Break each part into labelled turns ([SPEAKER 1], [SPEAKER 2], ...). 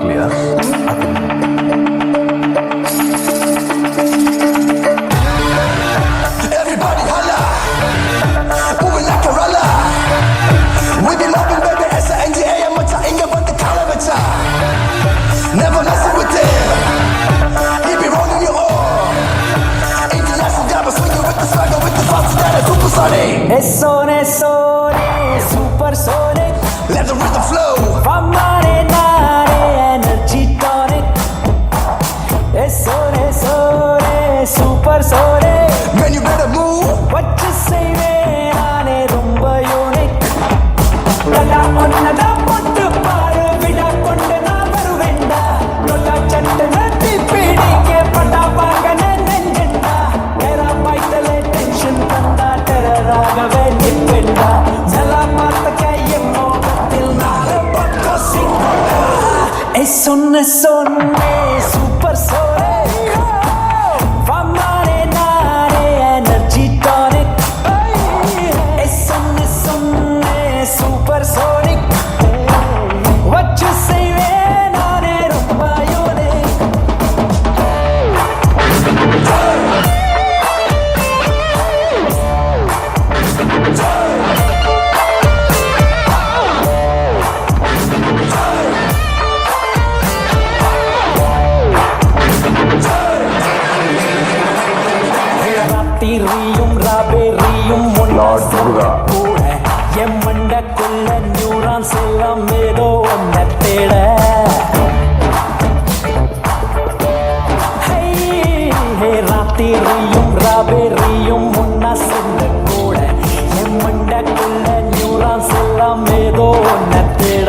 [SPEAKER 1] பார்க்கலையா?
[SPEAKER 2] Everybody holla, moving like a roller. We be loving baby S-A-N-G-A மச்சா இங்க வந்து கால வச்சா. Never messing with them. He be rolling you all. International diamonds swing you with the swagger with the sauce that is supersonic.
[SPEAKER 3] Sonic, supersonic.
[SPEAKER 2] Let the rhythm flow.
[SPEAKER 3] Famare nare energy tonic. Sonic, supersonic.
[SPEAKER 2] Man, you better move.
[SPEAKER 3] What you say naane romba unique. Dada onnada pottu paaru vida kondu na varuvenda. Nolla chatte natti pidike pada vaagane nenjenda. Tera baitale tension tanda terragave nippenda. Jala paatake yemmo katil naale pakka singoda. Sonne supersonic. Famare nare energy tonic. Sonne supersonic. What you say naane romba unique. ராத்திரியும் ராபெரியும்
[SPEAKER 1] Lord Muruga.
[SPEAKER 3] கூட என் மண்டக்குள்ள neurons எல்லாம் ஏதோ ஒன்ன தேட ராத்திரியும் ராபெரியும் முன்னா சேர்ந்த கூட என் மண்டக்குள்ள நியூரான்ஸ் எல்லாம் ஏதோ ஒன்ன தேட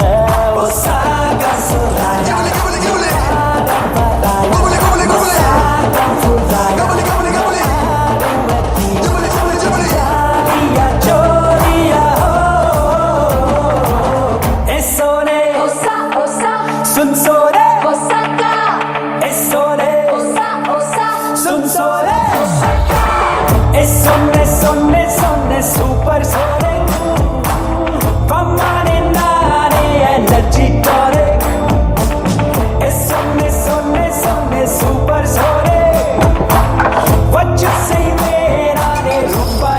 [SPEAKER 3] Super sonic. Come on in, energy tonic. Super sonic. What you say, man? I rumba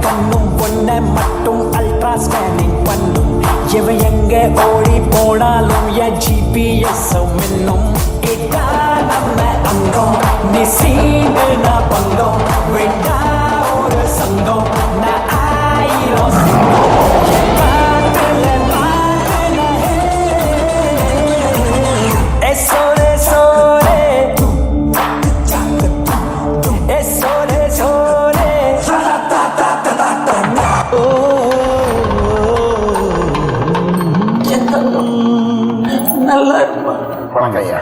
[SPEAKER 3] கண்ணும் பொண்ண மட்டும் அல்ட்ரா ஸ்கேனிங் பண்ணும் எவ எங்க ஓடி போனாலும் என் ஜிபிஎஸ் மின்னும் இதா நம்ம அங்கம் நீ சீண்டு நான் பங்கம் வேண்டா ஒரு சங்கம் நான் ஆயிரம் சிங்கம் நல்லா இருக்குமா?
[SPEAKER 1] வணக்கம் ஐயா.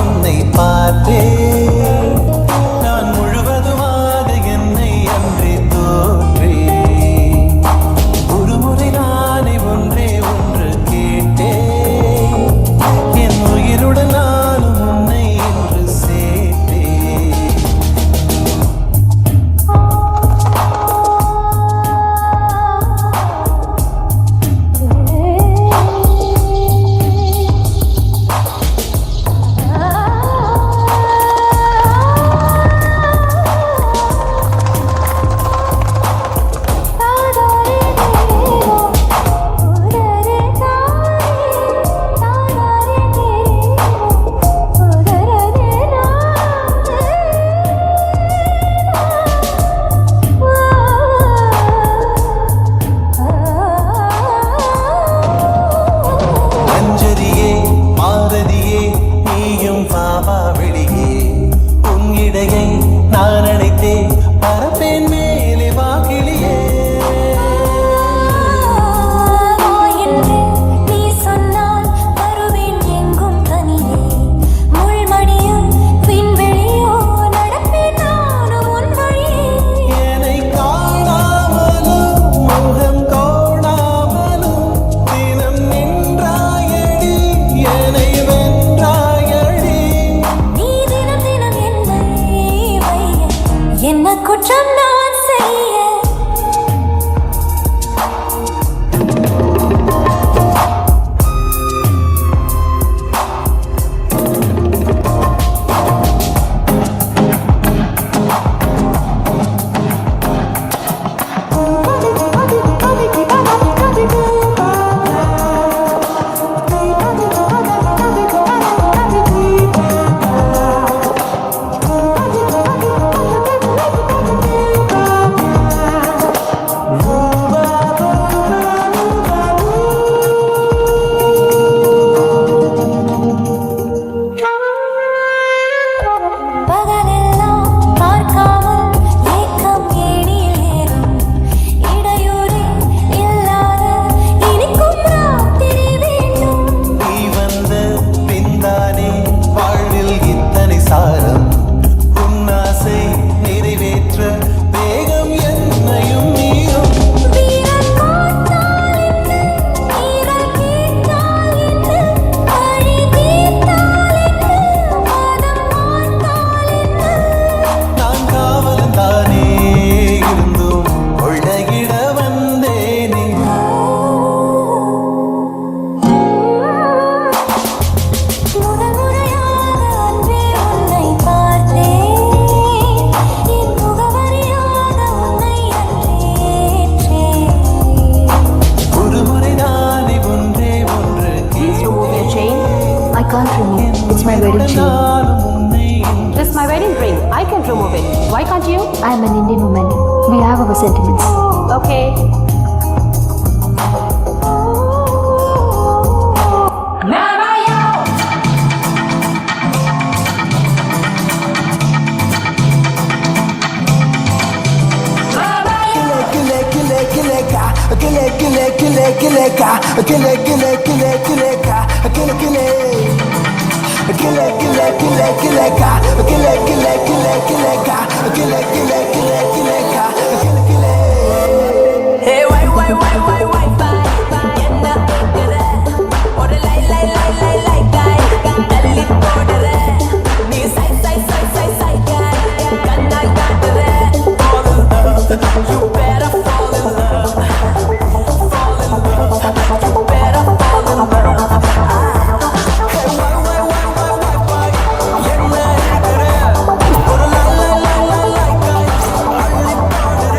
[SPEAKER 1] உன்னை பார்த்தேன். நான் முழுவதுமாக என்னை அன்றே தோற்றேன். ஒரு முறை நானே ஒன்றே ஒன்று கேட்டேன். என் உயிருடன் நானும் உன்னை என்று சேர்த்தேன். மஞ்சரியே மாரதியே நீயும் பாவா வெளியே. உன் இடையை நான் அணைத்தே பரப்பேன் மேலே வாக்கிலியே.
[SPEAKER 4] நீ சொன்னால் வருவேன் எங்கும் தனியே. முள்மடியும் விண்வெளியோ நடப்பேன் நானும் உன் வழியே.
[SPEAKER 1] என்னை காணாமலும் முகம் கோணாமலும் தினம் நின்றாயடி என்னை வென்றாயடி.
[SPEAKER 4] நீ தினம் தினம் என்னை வைய என்ன குற்றம் நான் செய்ய. பகலெல்லாம் பார்க்காமல் ஏக்கம் ஏணியில் ஏறும். இடையூறே இல்லாத இனிக்கும் ராத்திரி வேண்டும்.
[SPEAKER 1] நீ வந்த பின்தானே வாழ்வில் இத்தனை சாரம். உன்னாசை நிறைவேற்ற வேகம் என்னையும் மீறும்.
[SPEAKER 4] வீரல் பார்த்தால் என்ன, வீரல் கேட்டால் என்ன, வழி தீர்த்தால் என்ன, வாதம் பார்த்தால் என்ன.
[SPEAKER 1] நான் காவலன் தானே இருந்தும் கொள்ளையிட வந்தேனே.
[SPEAKER 4] முதல் முறையாக அன்றே உன்னை பார்த்தேன். என் முகவரியாக உன்னை அன்றேற்றேன்.
[SPEAKER 1] ஒரு முறை நானே ஒன்றே ஒன்று
[SPEAKER 5] Please remove your chain. I can't remove. It's my wedding chain.
[SPEAKER 1] நானும் உன்னை
[SPEAKER 5] This is my wedding ring. I can remove it. Why can't you?
[SPEAKER 6] I am an Indian woman. We have our sentiments.
[SPEAKER 5] Okay.
[SPEAKER 3] Hey, why, என்ன கேக்குற? ஒரு லை, guy. தள்ளி போடுற. நீ சை, guy. கண்ணால் காட்டுற. Fall in love, you better fall in love. Fall in love, you better fall in love. Hey, why, என்ன கேக்குற? ஒரு லை, guy. தள்ளி போடுற.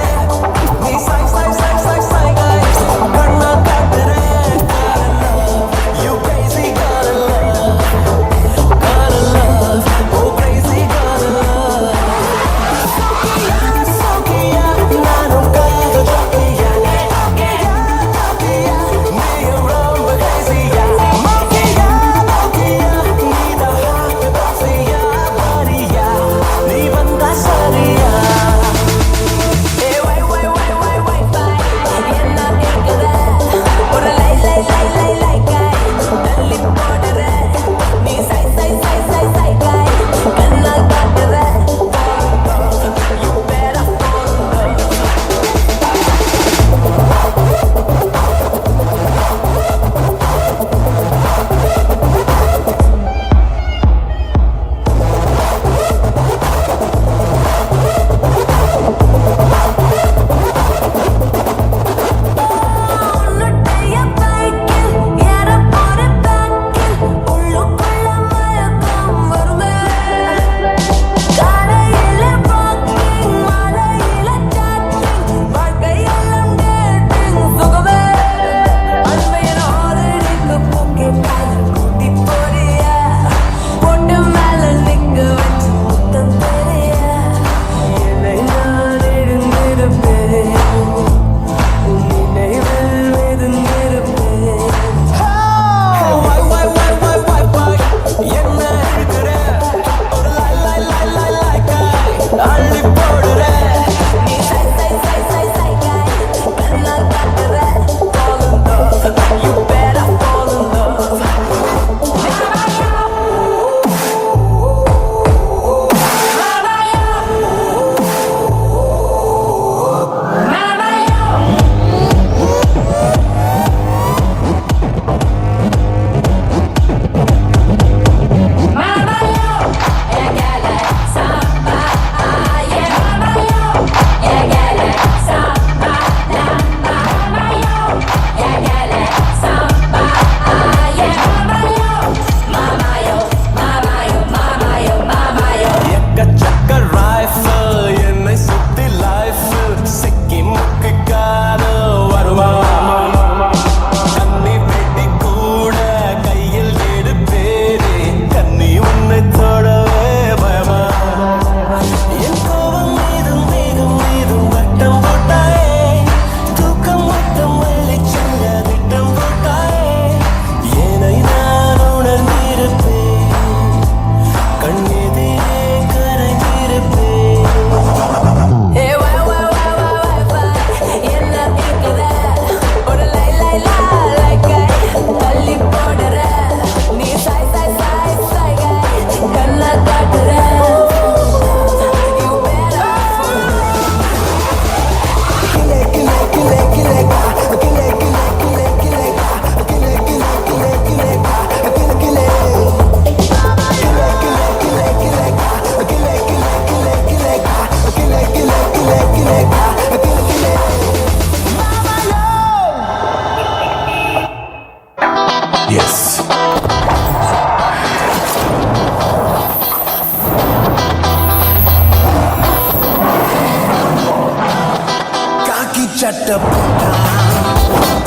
[SPEAKER 1] சட்ட போட்டான்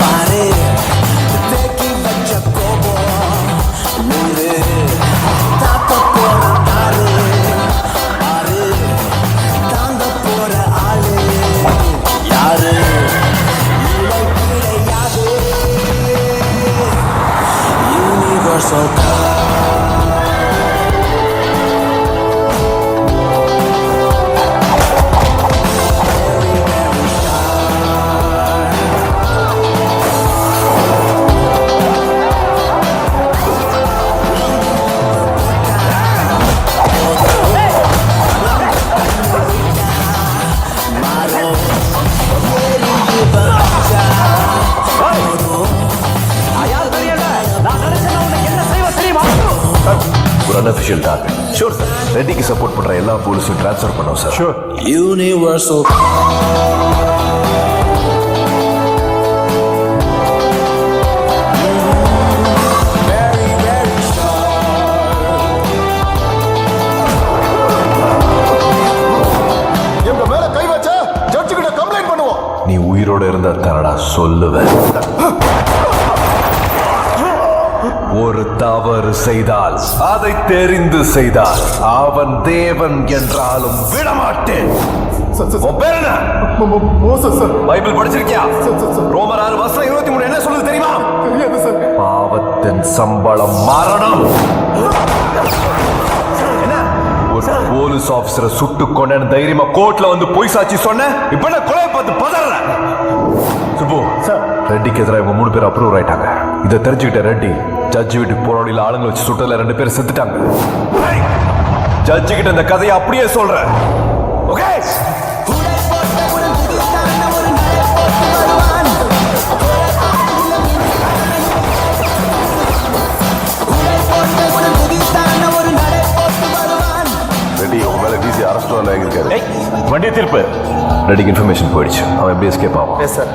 [SPEAKER 1] பாரு தேக்கி வச்ச கோபம் நூறு தாக்க போற தாரு ஆறு தாங்க போற ஆளு யாரு இலை கிடையாது யூனிவர்சல்
[SPEAKER 7] ஒரு அன்அஃபிஷியல் டார்கெட். Sure sir. ரெட்டிக்கு சப்போர்ட் பண்ற எல்லா போலீஸையும் ட்ரான்ஸ்ஃபர் பண்ணோம் சார். ஷூர்.
[SPEAKER 1] யூனிவர்சல்
[SPEAKER 2] எங்க மேல கை வச்ச ஜட்ஜு கிட்ட கம்ப்ளைண்ட் பண்ணுவோம்.
[SPEAKER 7] நீ உயிரோட இருந்தா தானடா சொல்லுவேன். ஒரு தவறு செய்தால் அதை தெரிந்து செய்தால் அவன் தேவன் என்றாலும் விடமாட்டேன். உன் பேர் என்ன?
[SPEAKER 2] Moses sir.
[SPEAKER 7] பைபிள் படிச்சிருக்கியா? ரோமர் 6:23 என்ன சொல்லுது தெரியுமா?
[SPEAKER 2] தெரியாது சார்.
[SPEAKER 7] பாவத்தின் சம்பளம் மரணம். என்ன? ஒரு போலீஸ் ஆபீசரை சுட்டு கொண்டேன்னு தைரியமா கோர்ட்ல வந்து பொய் சாட்சி சொன்ன. இப்ப என்ன கொலை பார்த்து பதற? சுப்பு சார், ரெட்டிக்கு எதிராக இவங்க 3 பேர் அப்ரூவ் ஆயிட்டாங்க. இதை தெரிஞ்சுக்கிட்ட ரெட்டி ஜட்ஜி வீட்டுக்கு போராடியில் ஆளுங்களை வச்சு சுட்டல 2 பேர் செத்துட்டாங்க. ஜட்ஜி கிட்ட இந்த கதையை அப்படியே சொல்றேன். ஓகே? ரெட்டி உங்க மேல டிசி அரெஸ்ட் ஆகியிருக்காரு. வண்டி திருப்பு. ரெட்டிக்கு இன்ஃபர்மேஷன் போயிடுச்சு. அவன் எப்படி எஸ்கேப் ஆகும்?
[SPEAKER 2] Yes sir.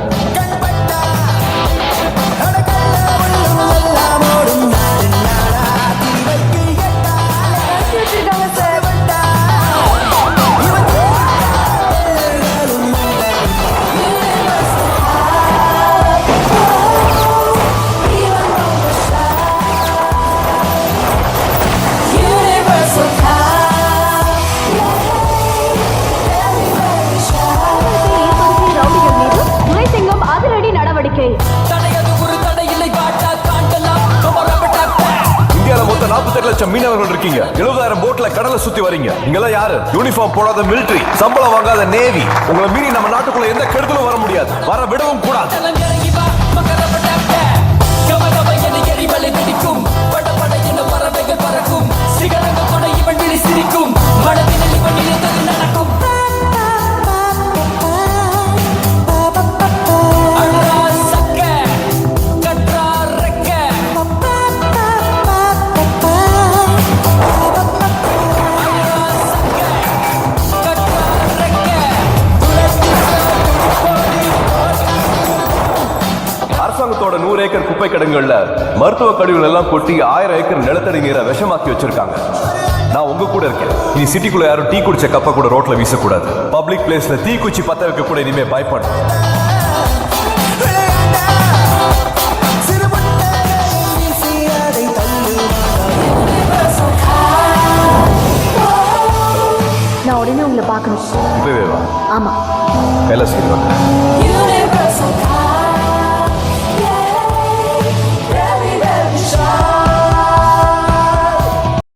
[SPEAKER 7] இந்தியால மொத்தம் 48 லட்சம் மீனவர்கள் இருக்கீங்க. 70,000 போட்ல கடலை சுத்தி வரீங்க. நீங்கெல்லாம் யாரு? யூனிஃபார்ம் போடாத மிலிட்டரி, சம்பளம் வாங்காத நேவி. உங்களை மீறி நம்ம நாட்டுக்குள்ள எந்த கெடுதலும் வர முடியாது, வர விடவும் கூடாது. அரசாங்கத்தோட 100 ஏக்கர் குப்பை கிடங்குகள்ல மருத்துவ கழிவுகள் எல்லாம் கொட்டி 1000 ஏக்கர் நிலத்தடி நீரை விஷமாக்கி வச்சிருக்காங்க. நான் உங்க கூட இருக்கேன். இனி சிட்டிக்குள்ள யாரும் டீ குடிச்ச கப்ப கூட ரோட்ல வீசக்கூடாது. பப்ளிக் பிளேஸ்ல தீ குச்சி பத்த வைக்க கூட இனிமே பயப்படும்.
[SPEAKER 6] நான் உடனே உங்களை பார்க்கணும்.
[SPEAKER 7] இப்பவே வா.
[SPEAKER 6] ஆமா.
[SPEAKER 7] கைலாஸ்
[SPEAKER 3] Universal